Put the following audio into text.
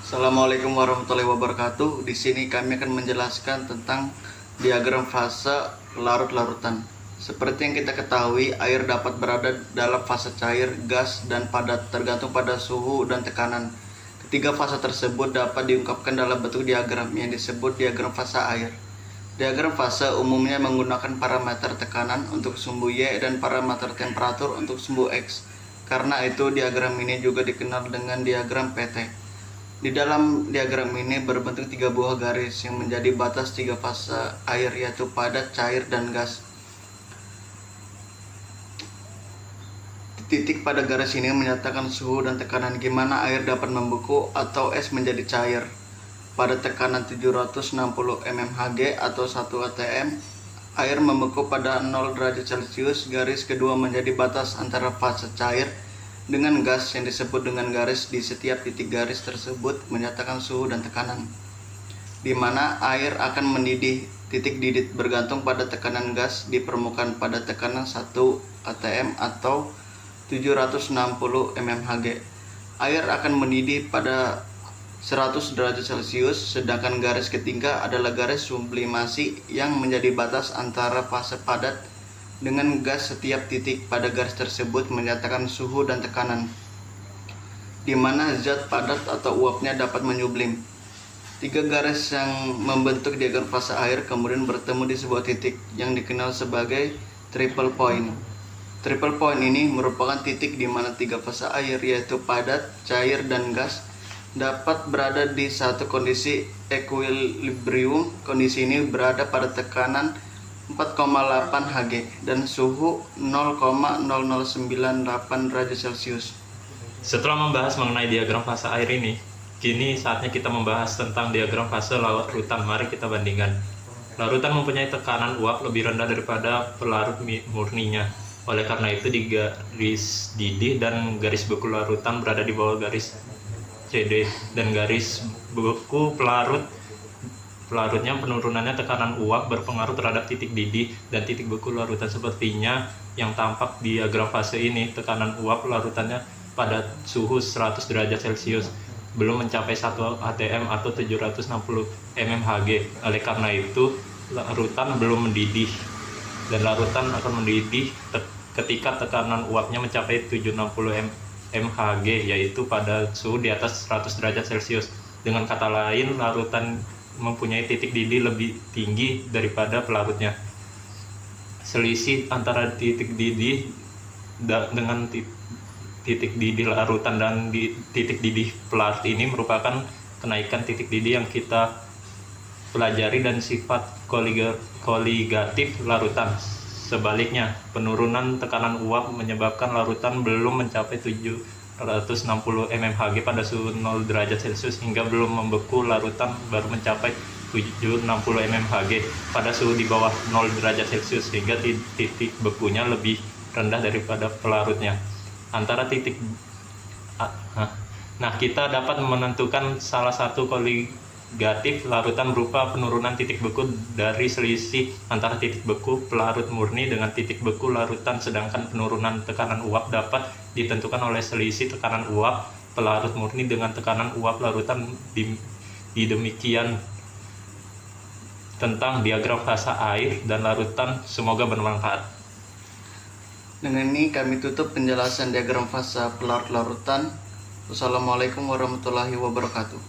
Assalamualaikum warahmatullahi wabarakatuh. Di sini kami akan menjelaskan tentang diagram fase larut-larutan. Seperti yang kita ketahui, air dapat berada dalam fase cair, gas, dan padat tergantung pada suhu dan tekanan. Ketiga fase tersebut dapat diungkapkan dalam bentuk diagram yang disebut diagram fase air. Diagram fase umumnya menggunakan parameter tekanan untuk sumbu Y dan parameter temperatur untuk sumbu X. Karena itu diagram ini juga dikenal dengan diagram PT. Di dalam diagram ini berbentuk tiga buah garis yang menjadi batas tiga fase air, yaitu padat, cair, dan gas. Titik pada garis ini menyatakan suhu dan tekanan gimana air dapat membeku atau es menjadi cair. Pada tekanan 760 mmHg atau 1 atm, air membeku pada 0 derajat Celcius. Garis kedua menjadi batas antara fase cair dengan gas yang disebut dengan garis. Di setiap titik garis tersebut menyatakan suhu dan tekanan, di mana air akan mendidih. Titik didih bergantung pada tekanan gas di permukaan pada tekanan 1 atm atau 760 mmHg. Air akan mendidih pada 100 derajat Celcius, sedangkan garis ketiga adalah garis sublimasi yang menjadi batas antara fase padat dengan gas. Setiap titik pada garis tersebut menyatakan suhu dan tekanan, di mana zat padat atau uapnya dapat menyublim. Tiga garis yang membentuk diagram fase air kemudian bertemu di sebuah titik yang dikenal sebagai triple point. Triple point ini merupakan titik di mana tiga fase air, yaitu padat, cair, dan gas, dapat berada di satu kondisi equilibrium. Kondisi ini berada pada tekanan 4,8 Hg dan suhu 0,0098 derajat Celcius. Setelah membahas mengenai diagram fase air ini, kini saatnya kita membahas tentang diagram fase larutan. Mari kita bandingkan. Larutan mempunyai tekanan uap lebih rendah daripada pelarut murninya. Oleh karena itu, di garis didih dan garis beku larutan berada di bawah garis CD, dan garis beku pelarutnya penurunannya tekanan uap berpengaruh terhadap titik didih dan titik beku larutan. Sepertinya yang tampak di diagram fase ini, tekanan uap larutannya pada suhu 100 derajat Celcius belum mencapai 1 atm atau 760 mmHg. Oleh karena itu, larutan belum mendidih, dan larutan akan mendidih ketika tekanan uapnya mencapai 760 mmHg, yaitu pada suhu di atas 100 derajat Celcius. Dengan kata lain, larutan mempunyai titik didih lebih tinggi daripada pelarutnya. Selisih antara titik didih dengan titik didih larutan dan titik didih pelarut ini merupakan kenaikan titik didih yang kita pelajari dan sifat koligatif larutan. Sebaliknya, penurunan tekanan uap menyebabkan larutan belum mencapai 760 mmHg pada suhu 0 derajat Celcius hingga belum membeku. Larutan baru mencapai 760 mmHg pada suhu di bawah 0 derajat Celcius hingga titik bekunya lebih rendah daripada pelarutnya. Kita dapat menentukan salah satu koligatif larutan berupa penurunan titik beku dari selisih antara titik beku pelarut murni dengan titik beku larutan, sedangkan penurunan tekanan uap dapat ditentukan oleh selisih tekanan uap pelarut murni dengan tekanan uap larutan. Demikian tentang diagram fase air dan larutan. Semoga bermanfaat. Dengan ini kami tutup penjelasan diagram fase pelarut-larutan. Wassalamualaikum warahmatullahi wabarakatuh.